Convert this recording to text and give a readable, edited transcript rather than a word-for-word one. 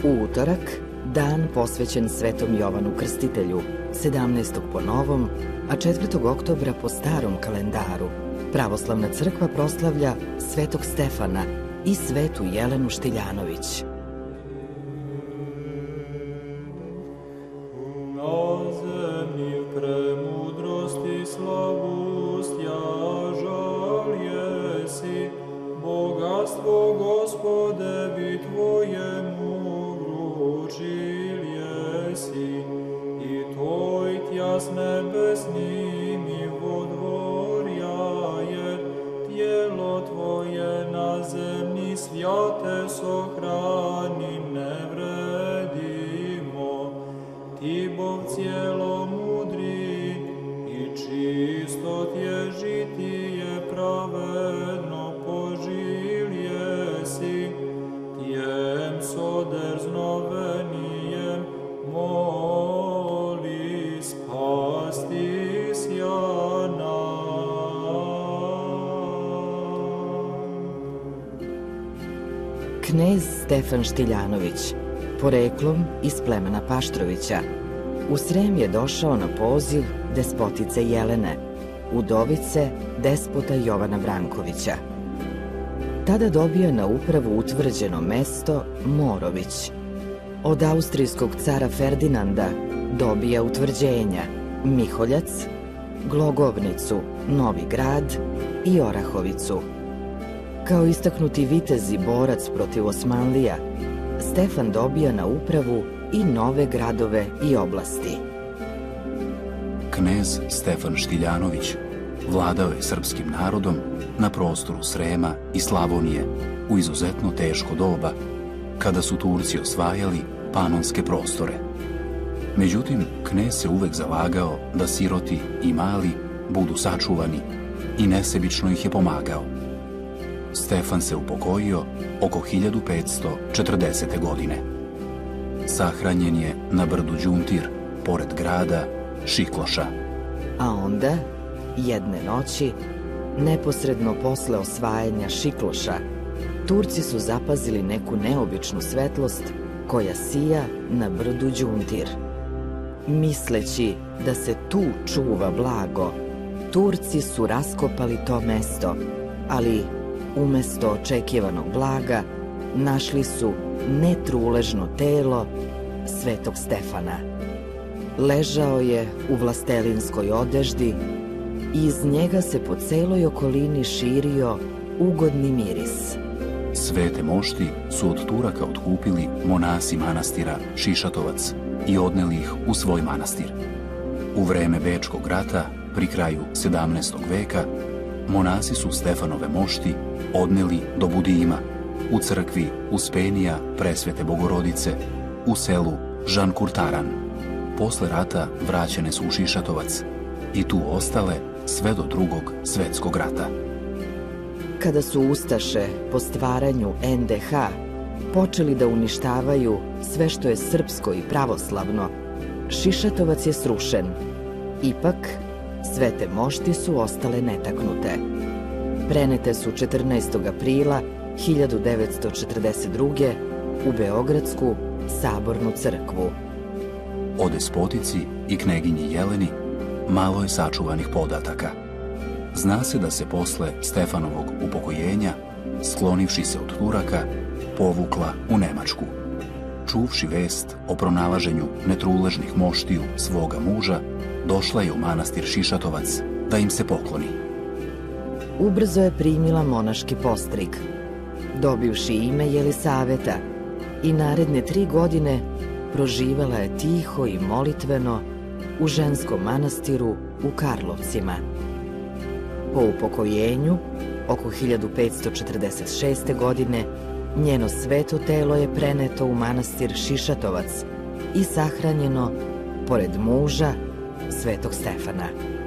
U utorak, dan posvećen Svetom Jovanu Krstitelju, 17. po novom, a 4. oktobra po starom kalendaru, Pravoslavna crkva proslavlja Svetog Stefana i Svetu Jelenu Štiljanović. Knez Stefan Štiljanović, poreklom iz plemena Paštrovića, u Srem je došao na poziv despotice Jelene, udovice despota Jovana Brankovića. Tada dobija na upravu utvrđeno mesto Morović. Od austrijskog cara Ferdinanda dobija utvrđenja Miholjac, Glogovnicu, Novi Grad i Orahovicu. Kao istaknuti vitez i borac protiv Osmanlija, Stefan dobija na upravu i nove gradove i oblasti. Knez Stefan Štiljanović vladao je srpskim narodom na prostoru Srema i Slavonije u izuzetno teško doba, kada su Turci osvajali panonske prostore. Međutim, knez se uvek zalagao da siroti i mali budu sačuvani i nesebično ih je pomagao. Stefan se upokojio oko 1540. godine. Sahranjen je na brdu Đuntir, pored grada Šikloša. A onda, jedne noći, neposredno posle osvajanja Šikloša, Turci su zapazili neku neobičnu svetlost koja sija na brdu Đuntir. Misleći da se tu čuva blago, Turci su raskopali to mesto, ali umesto očekivanog blaga našli su netruležno telo Svetog Stefana. Ležao je u vlastelinskoj odeždi i iz njega se po celoj okolini širio ugodni miris. Svete mošti su od Turaka otkupili monasi manastira Šišatovac i odneli ih u svoj manastir. U vreme Bečkog rata, pri kraju 17. veka, monasi su Stefanove mošti odneli do Budima, u crkvi Uspenija Presvete Bogorodice, u selu Žankurtaran. Posle rata vraćene su u Šišatovac i tu ostale sve do Drugog svetskog rata. Kada su ustaše po stvaranju NDH počeli da uništavaju sve što je srpsko i pravoslavno, Šišatovac je srušen. Ipak, svete mošti su ostale netaknute. Prenete su 14. aprila 1942. u Beogradsku sabornu crkvu. O despotici i kneginji Jeleni malo je sačuvanih podataka. Zna se da se posle Stefanovog upokojenja, sklonivši se od Turaka, povukla u Nemačku. Čuvši vest o pronalaženju netruležnih moštiju svoga muža, došla je u manastir Šišatovac da im se pokloni. Ubrzo je primila monaški postrig, dobivši ime Jelisaveta, i naredne 3 godine proživala je tiho i molitveno u ženskom manastiru u Karlovcima. Po upokojenju, oko 1546. godine, njeno sveto telo je preneto u manastir Šišatovac i sahranjeno pored muža Svetog Stefana.